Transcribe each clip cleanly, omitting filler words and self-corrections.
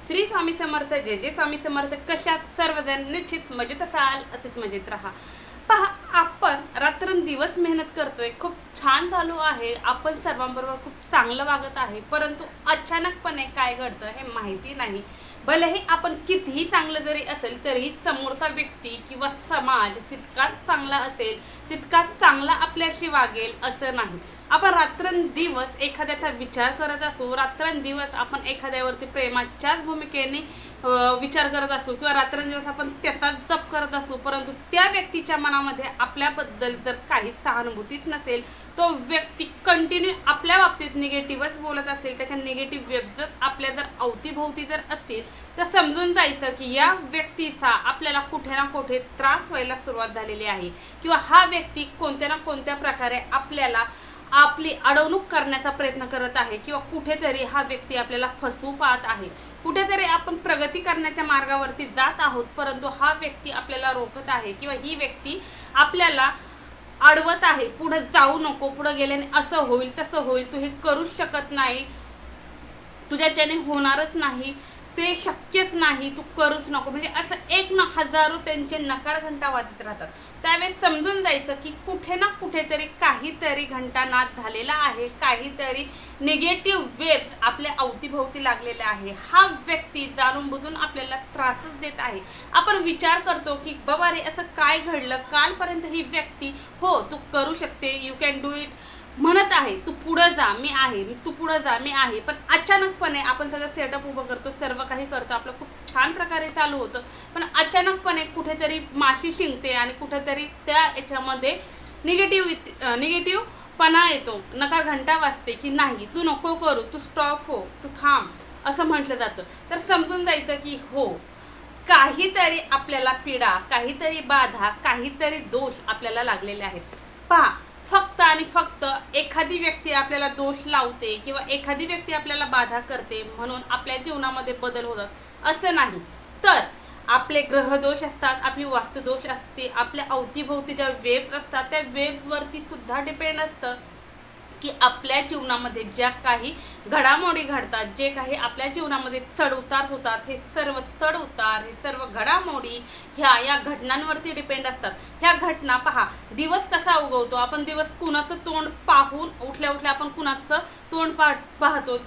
श्री स्वामी समर्थ, जय जय स्वामी समर्थ. कशा सर्वजण निश्चित मजेत असाल, असेच मजेत राहा. पहा, आपण रात्रंदिवस मेहनत करतोय, खूप छान चालू आहे, आपण सर्वांबरोबर खूप चांगलं वागत आहे, परंतु अचानकपणे काय घडतं हे माहिती नाही. भलेही आपण कितीही चांगलं जरी असेल तरीही समोरचा व्यक्ती किंवा समाज तितकाच चांगला असेल, तितकाच चांगला आपल्याशी वागेल असं नाही. आपण रात्रंदिवस एखाद्याचा विचार करत असू, रात्रंदिवस आपण एखाद्यावरती प्रेमाच्याच भूमिकेने विचार करत असू किंवा रात्रंदिवस आपण त्याचाच जप करत असू, परंतु त्या व्यक्तीच्या मनामध्ये आपल्याबद्दल जर काही सहानुभूतीच नसेल, तो व्यक्ती कंटिन्यू आपल्या बाबतीत निगेटिव्हच बोलत असेल, त्याच्या निगेटिव्ह वेब्सच आपल्या जर अवतीभोवती जर असतील, तर समजून जायचं की या व्यक्तीचा आपल्याला कुठे ना कुठे त्रास व्हायला सुरुवात झालेली आहे किंवा हा व्यक्ती कोणत्या ना कोणत्या प्रकारे आपल्याला आपली अडवणूक करण्याचा प्रयत्न करत आहे किंवा कुठेतरी हा व्यक्ती आपल्याला फसवू पाहत आहे. कुठेतरी आपण प्रगती करण्याच्या मार्गावरती जात आहोत, परंतु हा व्यक्ती आपल्याला रोखत आहे किंवा ही व्यक्ती आपल्याला अडवत आहे. पुढे जाऊ नको, पुढे गेल्याने असं होईल, तसं होईल, तू हे करूच शकत नाही, तुझ्याच्याने होणारच नाही, ते शक्यच नाही, तू करूच नको, म्हणजे असं एक ना हजारो त्यांचे नकार घंटा वाजत राहतात. त्यावेळेस समजून जायचं की कुठे ना कुठेतरी काहीतरी घंटानाद झालेला आहे, काहीतरी निगेटिव्ह वेव्स आपल्या अवतीभोवती लागलेले आहे. हा व्यक्ती जाणून बुजून आपल्याला त्रासच देत आहे. आपण विचार करतो की बाबा रे असं काय घडलं, कालपर्यंत ही व्यक्ती हो तू करू शकते, यू कॅन डू इट म्हणत आहे, तू पुढं जा मी आहे, तू पुढं जा मी आहे, पण अचानकपणे आपण सगळं सेटअप उभं करतो, सर्व काही करतो, आपलं खूप छान प्रकारे चालू होतं, पण अचानकपणे कुठेतरी माशी शिंकते आणि कुठेतरी त्या याच्यामध्ये निगेटिव्हपणा येतो, नका घंटा वाजते की नाही तू नको करू, तू स्टॉप हो, तू थांब असं म्हटलं जातं. तर समजून जायचं की हो काहीतरी आपल्याला पीडा, काहीतरी बाधा, काहीतरी दोष आपल्याला लागलेले आहेत. पहा, फक्त आणि फक्त एखादी व्यक्ती आपल्याला दोष लावते किंवा एखादी व्यक्ती आपल्याला बाधा करते म्हणून आपल्या जीवनामध्ये बदल होतात असं नाही. तर आपले ग्रहदोष असतात, आपली वास्तुदोष असते, आपल्या अवतीभोवती ज्या वेव्स असतात त्या वेव्सवरती सुद्धा डिपेंड असतं की आपल्या जीवनामध्ये ज्या काही घडामोडी घडतात, जे काही आपल्या जीवनामध्ये चढउतार होतात, हे सर्व चढउतार, हे सर्व घडामोडी या घटनांवरती डिपेंड असतात. ह्या घटना पहा, दिवस कसा उगवतो, आपण दिवस कुणाचं तोंड पाहून उठल्या उठल्या आपण कुणाचं तोंड पाहतो.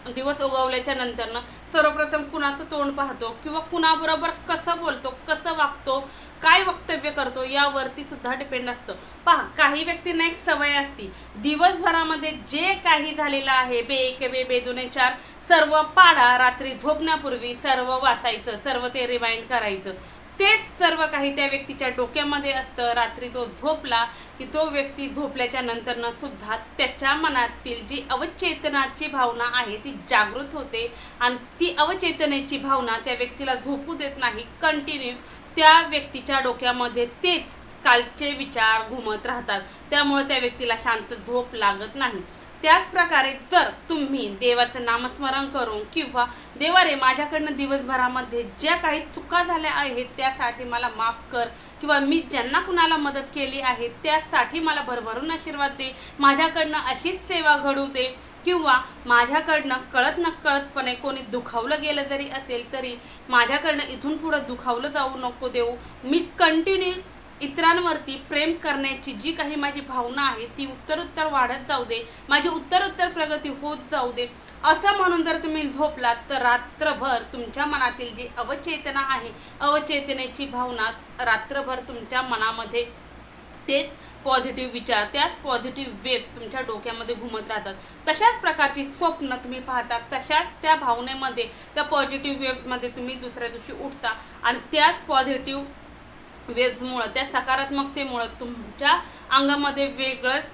दिवस उगवल्याच्या नंतरनं सर्वप्रथम कुणाचं तोंड पाहतो किंवा कुणाबरोबर कसं बोलतो, कसं वागतो, काय वक्तव्य करतो यावरती सुद्धा डिपेंड असतं. पहा, काही व्यक्तींना एक सवय असती, दिवसभरामध्ये जे काही झालेलं आहे बे एक बे बे दुने चार सर्व पाडा, रात्री झोपण्यापूर्वी सर्व वाचायचं, सर्व ते रिवाइंड करायचं. तेच सर्व काही त्या व्यक्तीच्या डोक्यामध्ये असतं. रात्री तो झोपला की तो व्यक्ती झोपल्याच्या नंतरनं सुद्धा त्याच्या मनातील जी अवचेतनाची भावना आहे ती जागृत होते आणि ती अवचेतनेची भावना त्या व्यक्तीला झोपू देत नाही. कंटिन्यू त्या व्यक्तीच्या डोक्यामध्ये तेच कालचे विचार घुमत राहतात, त्यामुळे त्या व्यक्तीला शांत झोप लागत नाही. त्याच प्रकारे जर तुम्ही देवाचं नामस्मरण करून किंवा देवा रे माझ्याकडनं दिवसभरामध्ये ज्या काही चुका झाल्या आहेत त्यासाठी मला माफ कर किंवा मी ज्यांना कुणाला मदत केली आहे त्यासाठी मला भरभरून आशीर्वाद दे, माझ्याकडनं अशीच सेवा घडू दे किंवा माझ्याकडनं कळत नकळतपणे कोणी दुखावलं गेलं जरी असेल तरी माझ्याकडनं इथून पुढं दुखावलं जाऊ नको देऊ, मी कंटिन्यू इतरांवरती प्रेम करण्याची जी काही माझी भावना आहे ती उत्तरोत्तर वाढत जाऊ दे, माझी उत्तरोत्तर प्रगती होत जाऊ दे, असं म्हणून जर तुम्ही झोपलात तर रात्रभर तुमच्या मनातील जी अवचेतना आहे, अवचेतनेची भावना रात्रभर तुमच्या मनामध्ये तेच पॉझिटिव्ह विचार, त्याच पॉझिटिव्ह वेव्स तुमच्या डोक्यामध्ये घुमत राहतात. तशाच प्रकारची स्वप्न तुम्ही पाहता, तशाच त्या भावनेमध्ये, त्या पॉझिटिव्ह वेव्समध्ये तुम्ही दुसऱ्या दिवशी उठता आणि त्याच पॉझिटिव्ह वेव्समुळं, त्या सकारात्मकतेमुळं तुमच्या अंगामध्ये वेगळंच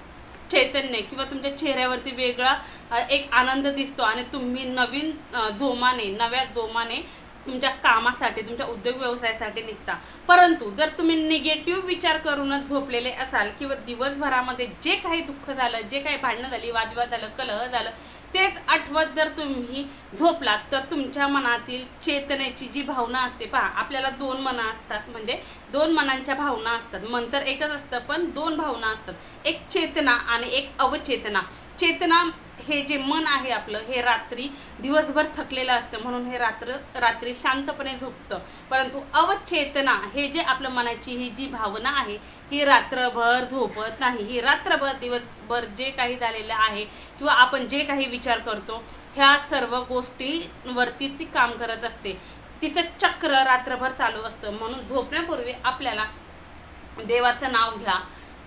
चैतन्य किंवा तुमच्या चेहऱ्यावरती वेगळा एक आनंद दिसतो आणि तुम्ही नव्या जोमाने तुमच्या कामासाठी, तुमच्या उद्योग व्यवसायासाठी निघता. परंतु जर तुम्ही निगेटिव्ह विचार करूनच झोपलेले असाल किंवा दिवसभरामध्ये जे काही दुःख झालं, जे काही भांडणं झाली, वादविवाद झालं, कलह झालं, तेच आठवत जर तुम्ही झोपलात तर तुमच्या मनातील चेतनेची जी भावना असते, पहा आपल्याला दोन मनं असतात, म्हणजे दोन मनांच्या भावना असतात. मन तर एकच असतं पण दोन भावना असतात, एक चेतना आणि एक अवचेतना. चेतना हे जे मन आहे आपलं हे रात्री दिवसभर थकलेलं असतं म्हणून हे रात्री शांतपणे झोपतं, परंतु अवचेतना हे जे आपलं मनाची ही जी भावना आहे ही रात्रभर झोपत नाही. ही रात्रभर दिवसभर जे काही झालेलं आहे किंवा आपण जे काही विचार करतो ह्या सर्व गोष्टींवरतीच ती काम करत असते. तिचं चक्र रात्रभर चालू असतं. म्हणून झोपण्यापूर्वी आपल्याला देवाचं नाव घ्या.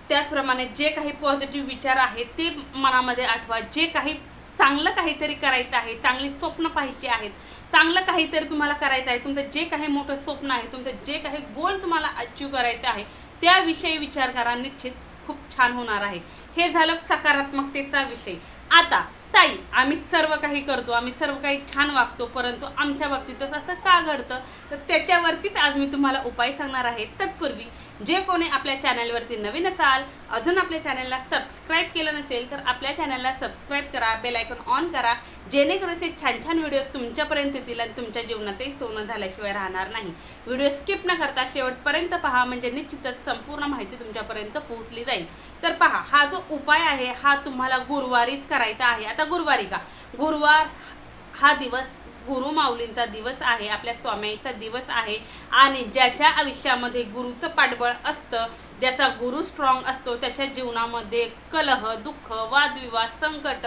त्याचप्रमाणे जे काही पॉझिटिव्ह विचार आहेत ते मनामध्ये आठवा. जे काही चांगलं काहीतरी करायचं आहे, चांगली स्वप्न पाहायची आहेत, चांगलं काहीतरी तुम्हाला करायचं आहे, तुमचं जे काही मोठं स्वप्न आहे, तुमचं जे काही गोल तुम्हाला अचीव करायचं आहे त्याविषयी विचार करा. निश्चित खूप छान होणार आहे. हे झालं सकारात्मकतेचा विषय. आता ताई, आम्ही सर्व काही करतो, आम्ही सर्व काही छान वागतो, परंतु आमच्या बाबतीतच असं का घडतं, तर त्याच्यावरतीच आज मी तुम्हाला उपाय सांगणार आहे. तत्पूर्वी जे कोणी आपल्या चॅनलवरती नवीन असाल, अजून आपल्या चॅनलला सबस्क्राईब केलं नसेल तर आपल्या चॅनलला सबस्क्राईब करा, बेल आयकॉन ऑन करा, जेणेकरून असे छान छान व्हिडिओ तुमच्यापर्यंत येतील आणि तुमच्या जीवनातही सोनं झाल्याशिवाय राहणार नाही. व्हिडिओ स्किप न करता शेवटपर्यंत पहा, म्हणजे निश्चितच संपूर्ण माहिती तुमच्यापर्यंत पोहोचली जाईल. तर पहा, हा जो उपाय आहे हा तुम्हाला गुरुवारीच करायचा आहे. आता गुरुवारी का? गुरुवार हा दिवस गुरु माऊलींचा दिवस आहे, आपल्या स्वामीचा दिवस आहे आणि ज्याच्या आयुष्यामध्ये गुरुचं पाठबळ असतं, ज्याचा गुरु स्ट्रॉंग असतो, त्याच्या जीवनामध्ये कलह, दुःख, वादविवाद, संकट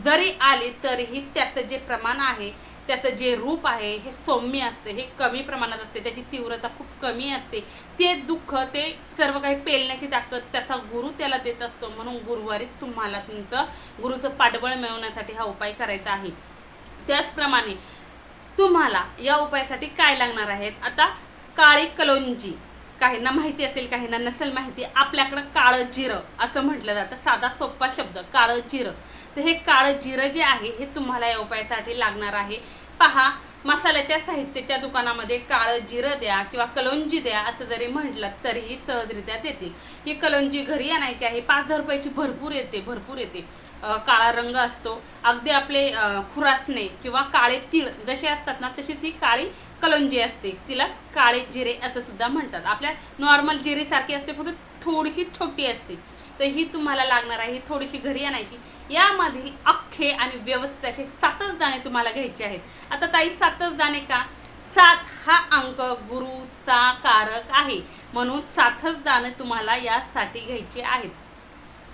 जरी आली तरीही त्याचं जे प्रमाण आहे, त्याचं जे रूप आहे हे सौम्य असते, हे कमी प्रमाणात असते, त्याची तीव्रता खूप कमी असते. ते दुःख, ते सर्व काही पेलण्याची ताकद त्याचा गुरु त्याला देत असतो. म्हणून गुरुवारीच तुम्हाला तुमचं गुरुचं पाठबळ मिळवण्यासाठी हा उपाय करायचा आहे. त्याचप्रमाणे तुम्हाला या उपायासाठी काय लागणार आहेत? आता काळी कलोंजी, काहींना माहिती असेल, काहींना नसेल माहिती. आपल्याकडं काळं जिरं असं म्हटलं जातं, साधा सोपा शब्द काळं जिरं. तर हे काळं जिरं जे आहे हे तुम्हाला या उपायासाठी लागणार आहे. पहा, मसाल्याच्या साहित्याच्या दुकानामध्ये काळं जिरं द्या किंवा कलोंजी द्या असं जरी म्हटलं तरीही सहजरित्या देतील. ही कलोंजी घरी आणायची आहे. 5-10 रुपयाची भरपूर येते. काळा रंग असतो. अगदी आपले खुरासणे किंवा काळे तीळ जसे असतात ना तशीच ही काळी कलोंजी असते. तिला काळे जिरे असं सुद्धा म्हणतात. आपल्या नॉर्मल जिरेसारखी असते, फक्त थोडीशी छोटी असते. तर ही तुम्हाला लागणार आहे. ही थोडीशी घरी आणायची. यामधील अख्खे आणि व्यवस्थित असे 7च दाणे तुम्हाला घ्यायचे आहेत. आता ताई 7च दाणे का? 7 हा अंक गुरुचा कारक आहे, म्हणून 7च दाणे तुम्हाला यासाठी घ्यायचे आहेत.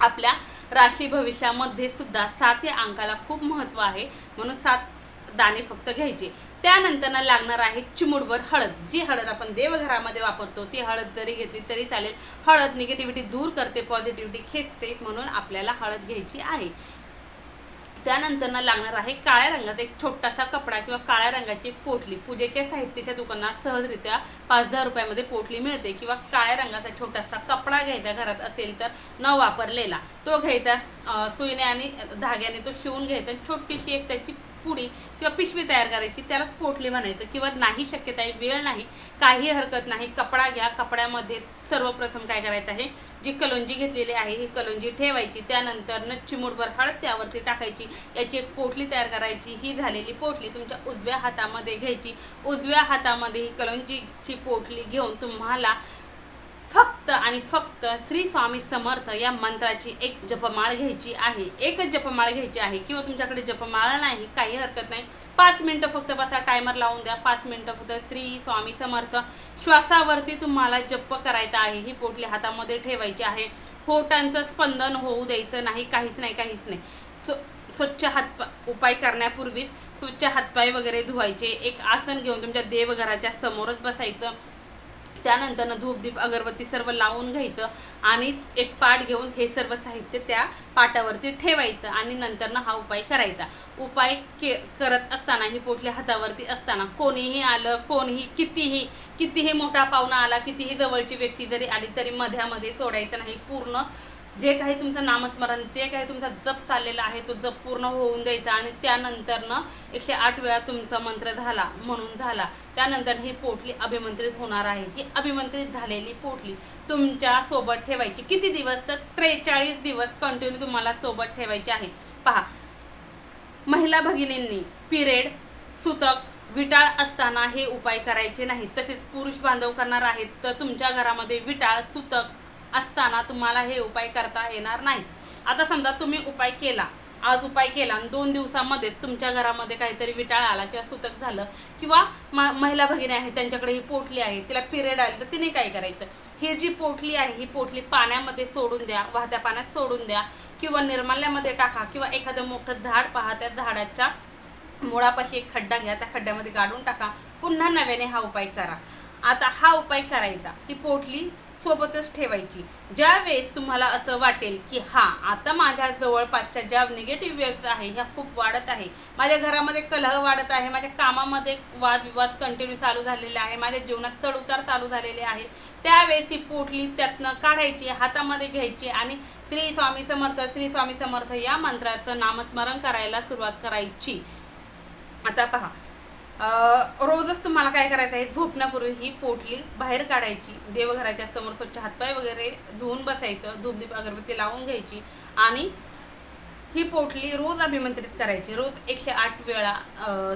आपल्या राशी भविष्यामध्ये सुद्धा 7 या अंकाला खूप महत्त्व आहे, म्हणून 7 दाणे फक्त घ्यायचे. त्यानंतर लागणार आहे चिमूटभर हळद. जी हळद आपण देवघरामध्ये वापरतो ती हळद जरी घेतली तरी चालेल. हळद निगेटिव्हिटी दूर करते, पॉझिटिव्हिटी खेचते, म्हणून आपल्याला हळद घ्यायची आहे. त्यानंतर लागणार आहे काळ्या रंगाचा एक छोटासा कपडा किंवा काळ्या रंगाची पोटली. पूजेच्या साहित्याच्या दुकानात सहजरित्या 5-10 रुपयामध्ये पोटली मिळते. किंवा काळ्या रंगाचा छोटासा कपडा घ्यायचा, घरात असेल तर न वापरलेला तो घ्यायचा. सुईने आणि धाग्याने तो शिवून घ्यायचा. छोटीशी एक त्याची पुडी किंवा पिशवी तयार करायची, त्यालाच पोटली म्हणायचं. किंवा नाही शक्यता आहे, वेळ नाही, काही हरकत नाही, कपडा घ्या. कपड्यामध्ये सर्वप्रथम काय करायचं आहे, जी कलोंजी घेतलेली आहे ही कलोंजी ठेवायची. त्यानंतर चिमूटभर हळद त्यावरती टाकायची. याची एक पोटली तयार करायची. ही झालेली पोटली तुमच्या उजव्या हातामध्ये घ्यायची. उजव्या हातामध्ये ही कलोंजीची पोटली घेऊन तुम्हाला फक्त आणि फक्त श्री स्वामी समर्थ या मंत्राची एक जपमाळ घ्यायची आहे. एकच जपमाळ घ्यायची आहे. किंवा तुमच्याकडे जपमाळ नाही, काही हरकत नाही, 5 मिनिटं फक्त बसा, टायमर लावून द्या. 5 मिनिटं फक्त श्री स्वामी समर्थ श्वासावरती तुम्हाला जप करायचा आहे. ही पोटली हातामध्ये ठेवायची आहे. होटांचं स्पंदन होऊ द्यायचं नाही, काहीच नाही. स्वच्छ उपाय करण्यापूर्वीच स्वच्छ हातपाय वगैरे धुवायचे. एक आसन घेऊन तुमच्या देवघराच्या समोरच बसायचं. त्यानंतर धूपदीप अगरबत्ती सर्व लावून घ्यायचं आणि एक पाट घेऊन हे सर्व साहित्य त्या पाटावरती ठेवायचं आणि नंतर हा उपाय करायचा. उपाय करत असताना ही पोटली हातावरती असताना कोणीही आलं, कोणीही कितीही मोठा पाहुणा आला, कितीही जवळची व्यक्ती जरी आली तरी मध्यामध्ये सोडायचं नाही. पूर्ण जे काही तुमचं नामस्मरण, जे काही तुमचा जप चाललेला आहे तो जप पूर्ण होऊन द्यायचा. आणि त्यानंतर 108 वेळा तुमचा मंत्र झाला म्हणून झाला. त्यानंतर ही पोटली अभिमंत्रित होणार आहे. ही अभिमंत्रित झालेली पोटली तुमच्या सोबत ठेवायची. किती दिवस? तर 43 दिवस कंटिन्यू तुम्हाला सोबत ठेवायची आहे. पहा, महिला भगिनींनी पिरियड, सुतक, विटाळ असताना हे उपाय करायचे नाहीत. तसेच पुरुष बांधव करणार आहेत तर तुमच्या घरामध्ये विटाळ, सुतक असताना तुम्हाला हे उपाय करता येणार नाहीत. आता समजा तुम्ही उपाय केला आज उपाय केला आणि 2 दिवसामध्येच तुमच्या घरामध्ये काहीतरी विटाळ आला किंवा सुतक झालं किंवा महिला भगिनी आहे त्यांच्याकडे ही पोटली आहे, तिला पिरियड आले, तर तिने काय करायचं, ही जी पोटली आहे ही पोटली पाण्यामध्ये सोडून द्या, वाहत्या पाण्यात सोडून द्या किंवा निर्माल्यामध्ये टाका किंवा एखादं मोठं झाड पहा, त्या झाडाच्या मुळापाशी एक खड्डा घ्या, त्या खड्ड्यामध्ये गाडून टाका, पुन्हा नव्याने हा उपाय करा. आता हा उपाय करायचा, ती पोटली सोबतच ठेवायची. ज्या वेळेस तुम्हाला असं वाटेल की आता माझ्या जवळपासच्या ज्या निगेटिव्ह वेव्स आहे ह्या खूप वाढत आहे, माझ्या घरामध्ये कलह वाढत आहे, माझ्या कामामध्ये वादविवाद कंटिन्यू चालू झालेले आहे, माझ्या जीवनात चढउतार चालू झालेले आहे, त्यावेळेस ही पोटली त्यातनं काढायची, हातामध्ये घ्यायची आणि श्री स्वामी समर्थ श्री स्वामी समर्थ या मंत्राचं नामस्मरण करायला सुरुवात करायची. आता पहा, रोजच तुम्हाला काय करायचं आहे, झोपण्यापूर्वी ही पोटली बाहेर काढायची, देवघराच्या समोर स्वच्छ हातपाय वगैरे धुवून बसायचं, धूपदीप अगरबत्ती लावून घ्यायची आणि ही पोटली रोज अभिमंत्रित करायची. रोज 108 वेळा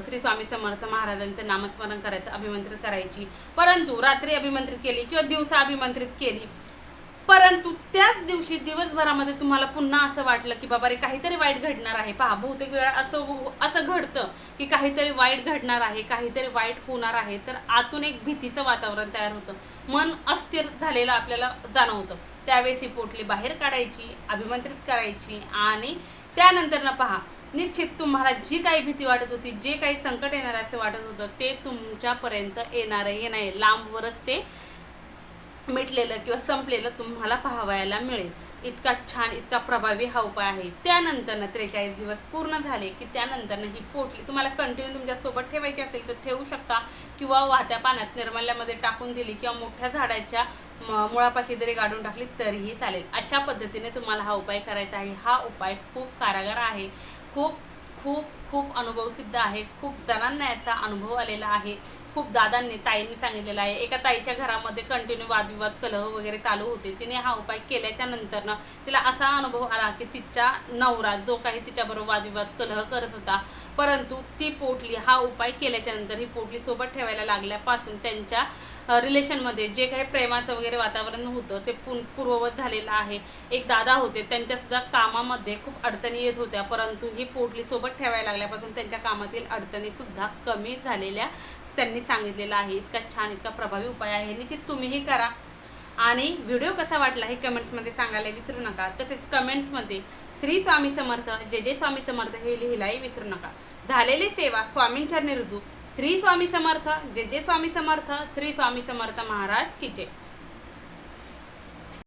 श्री स्वामी समर्थ महाराजांचं नामस्मरण करायचं, अभिमंत्रित करायची. परंतु रात्री अभिमंत्रित केली किंवा दिवसा अभिमंत्रित केली, परंतु त्याच दिवशी दिवसभरामध्ये तुम्हाला पुन्हा असं वाटलं की बाबा रे काहीतरी वाईट घडणार आहे. पहा, बहुतेक वेळा असं घडतं की काहीतरी वाईट घडणार आहे, काहीतरी वाईट होणार आहे, तर आतून एक भीतीचं वातावरण तयार होतं, मन अस्थिर झालेलं आपल्याला जाणवतं. त्यावेळेस ही पोटली बाहेर काढायची, अभिमंत्रित करायची आणि त्यानंतर ना पहा, निश्चित तुम्हाला जी काही भीती वाटत होती, जे काही संकट येणार असं वाटत होतं, ते तुमच्यापर्यंत येणार नाही, लांबवरच ते मिटलेलं किंवा संपलेलं तुम्हाला पाहावयाला मिळेल. इतका छान, इतका प्रभावी हा उपाय आहे. त्यानंतर 43 दिवस पूर्ण झाले की त्यानंतर ही पोटली तुम्हाला कंटिन्यू तुमच्यासोबत ठेवायची असेल तर ठेवू शकता किंवा वाहत्या पाण्यात निर्मल्यामध्ये टाकून दिली किंवा मोठ्या झाडाच्या मुळापाशी जरी गाडून टाकली तरीही चालेल. अशा पद्धतीने तुम्हाला हा उपाय करायचा आहे. हा उपाय खूप कारागार आहे, खूप खूप खूप अनुभवसिद्ध आहे. खूप जणांना याचा अनुभव आलेला आहे. खूप दादांनी, ताईंनी सांगितलेलं आहे. एका ताईच्या घरामध्ये कंटिन्यू वादविवाद, कलह वगैरे चालू होते. तिने हा उपाय केल्याच्या नंतरनं तिला असा अनुभव आला की तिचा नवरा जो काही तिच्याबरोबर वादविवाद, कलह करत होता, परंतु ती पोटली हा उपाय केल्याच्या नंतर ही पोटली सोबत ठेवायला लागल्यापासून त्यांच्या रिलेशनमध्ये जे काही प्रेमाचं वगैरे वातावरण होतं ते पूर्ववत झालेलं आहे. एक दादा होते, त्यांच्यासुद्धा कामामध्ये खूप अडचणी येत होत्या, परंतु ही पोटली सोबत ठेवायला लागल्यापासून त्यांच्या कामातील अडचणीसुद्धा कमी झालेल्या त्यांनी सांगितलेलं आहे. इतका छान, इतका प्रभावी उपाय आहे. निश्चित तुम्हीही करा आणि व्हिडिओ कसा वाटला हे कमेंट्समध्ये सांगायला विसरू नका. तसेच कमेंट्समध्ये श्री स्वामी समर्थ, जय जय स्वामी समर्थ हे लिहिलाही विसरू नका. झालेली सेवा स्वामींच्या निरुदू. श्री स्वामी समर्थ, जय जय स्वामी समर्थ, श्री स्वामी समर्थ महाराज की जय.